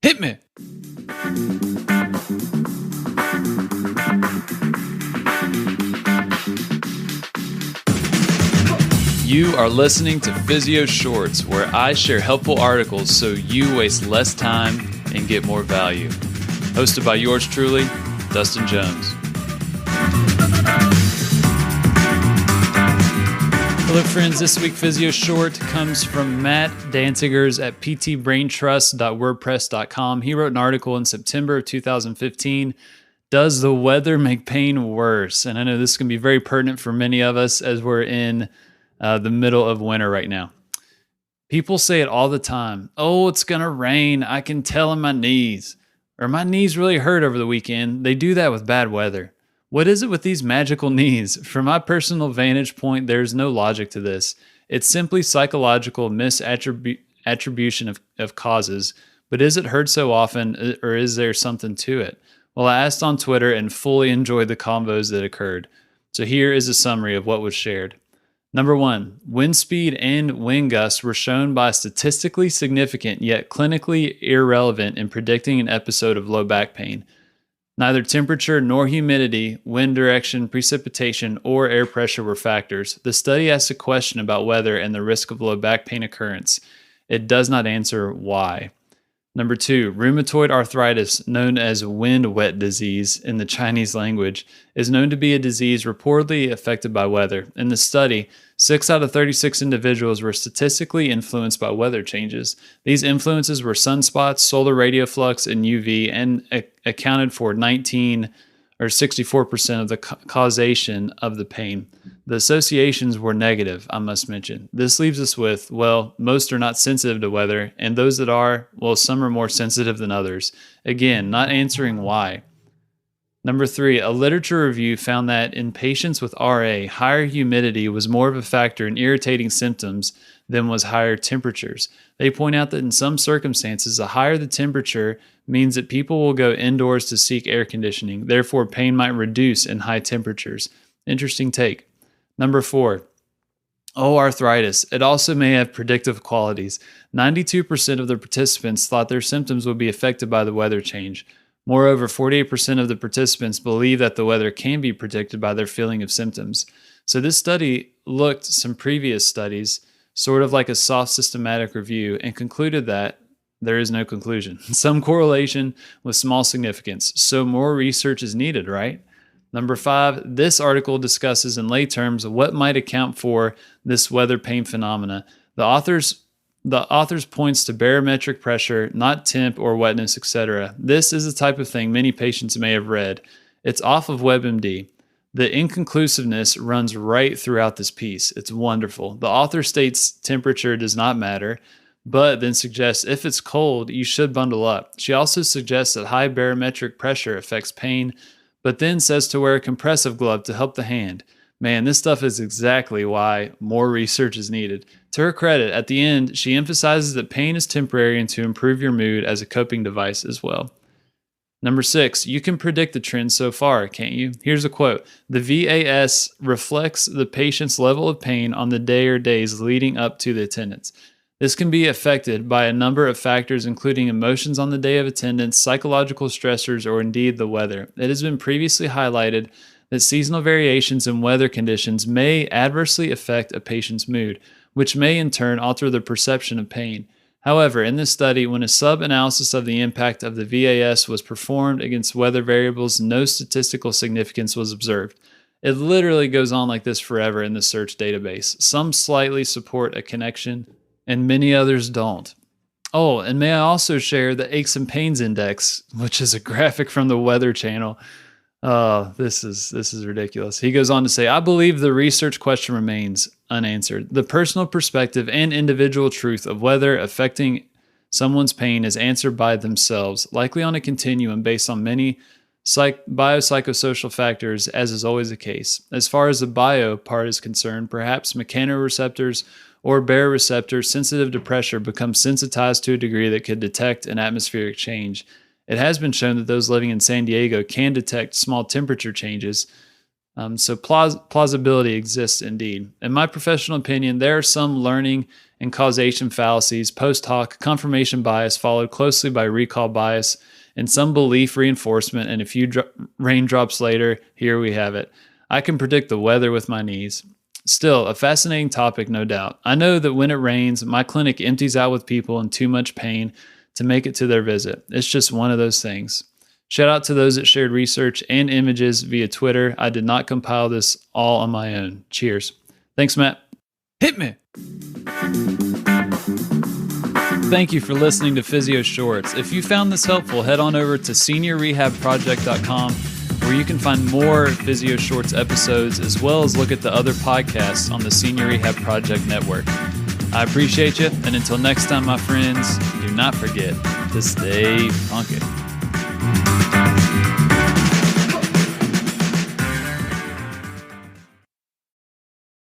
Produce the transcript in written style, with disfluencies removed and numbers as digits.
Hit me. You are listening to Physio Shorts, where I share helpful articles so you waste less time and get more value. Hosted by yours truly, Dustin Jones. Hello friends, this week Physio Short comes from Matt Dancigers at ptbraintrust.wordpress.com. He wrote an article in September of 2015, Does the Weather Make Pain Worse? And I know this can be very pertinent for many of us as we're in the middle of winter right now. People say it all the time. Oh, it's going to rain. I can tell in my knees. Or my knees really hurt over the weekend. They do that with bad weather. What is it with these magical knees? From my personal vantage point, there's no logic to this. It's simply psychological misattribution of causes. But is it heard so often, or is there something to it? Well, I asked on Twitter and fully enjoyed the convos that occurred. So here is a summary of what was shared. Number 1, wind speed and wind gusts were shown by statistically significant yet clinically irrelevant in predicting an episode of low back pain. Neither temperature nor humidity, wind direction, precipitation, or air pressure were factors. The study asks a question about weather and the risk of low back pain occurrence. It does not answer why. Number 2, rheumatoid arthritis, known as wind wet disease in the Chinese language, is known to be a disease reportedly affected by weather. In the study, 6 out of 36 individuals were statistically influenced by weather changes. These influences were sunspots, solar radio flux, and UV, and accounted for 19 or 64% of the causation of the pain. The associations were negative, I must mention. This leaves us with, well, most are not sensitive to weather, and those that are, well, some are more sensitive than others. Again, not answering why. Number 3, a literature review found that in patients with RA, higher humidity was more of a factor in irritating symptoms than was higher temperatures. They point out that in some circumstances, the higher the temperature means that people will go indoors to seek air conditioning. Therefore, pain might reduce in high temperatures. Interesting take. Number 4, arthritis. It also may have predictive qualities. 92% of the participants thought their symptoms would be affected by the weather change. Moreover, 48% of the participants believe that the weather can be predicted by their feeling of symptoms. So this study looked at some previous studies, sort of like a soft systematic review, and concluded that there is no conclusion. Some correlation with small significance. So more research is needed, right? Number 5, this article discusses in lay terms what might account for this weather pain phenomena. The authors points to barometric pressure, not temp or wetness, etc. This is the type of thing many patients may have read. It's off of WebMD. The inconclusiveness runs right throughout this piece. It's wonderful. The author states temperature does not matter, but then suggests if it's cold, you should bundle up. She also suggests that high barometric pressure affects pain, but then says to wear a compressive glove to help the hand. Man, this stuff is exactly why more research is needed. To her credit, at the end, she emphasizes that pain is temporary and to improve your mood as a coping device as well. Number 6, you can predict the trend so far, can't you? Here's a quote. The VAS reflects the patient's level of pain on the day or days leading up to the attendance. This can be affected by a number of factors, including emotions on the day of attendance, psychological stressors, or indeed the weather. It has been previously highlighted that seasonal variations in weather conditions may adversely affect a patient's mood, which may in turn alter the perception of pain. However, in this study, when a sub-analysis of the impact of the VAS was performed against weather variables, no statistical significance was observed. It literally goes on like this forever in the search database. Some slightly support a connection, and many others don't. Oh, and may I also share the Aches and Pains Index, which is a graphic from the Weather Channel. Oh, this is ridiculous. He goes on to say, I believe the research question remains unanswered. The personal perspective and individual truth of weather affecting someone's pain is answered by themselves, likely on a continuum based on many biopsychosocial factors, as is always the case. As far as the bio part is concerned, perhaps mechanoreceptors or baroreceptors sensitive to pressure become sensitized to a degree that could detect an atmospheric change. It has been shown that those living in San Diego can detect small temperature changes, so plausibility exists indeed. In my professional opinion, there are some learning and causation fallacies, post hoc confirmation bias followed closely by recall bias, and some belief reinforcement, and a few raindrops later, here we have it. I can predict the weather with my knees. Still, a fascinating topic, no doubt. I know that when it rains, my clinic empties out with people in too much pain to make it to their visit. It's just one of those things. Shout out to those that shared research and images via Twitter. I did not compile this all on my own. Cheers. Thanks, Matt. Hit me. Thank you for listening to Physio Shorts. If you found this helpful, head on over to seniorrehabproject.com, where you can find more Physio Shorts episodes, as well as look at the other podcasts on the Senior Rehab Project Network. I appreciate you, and until next time, my friends, do not forget to stay funky.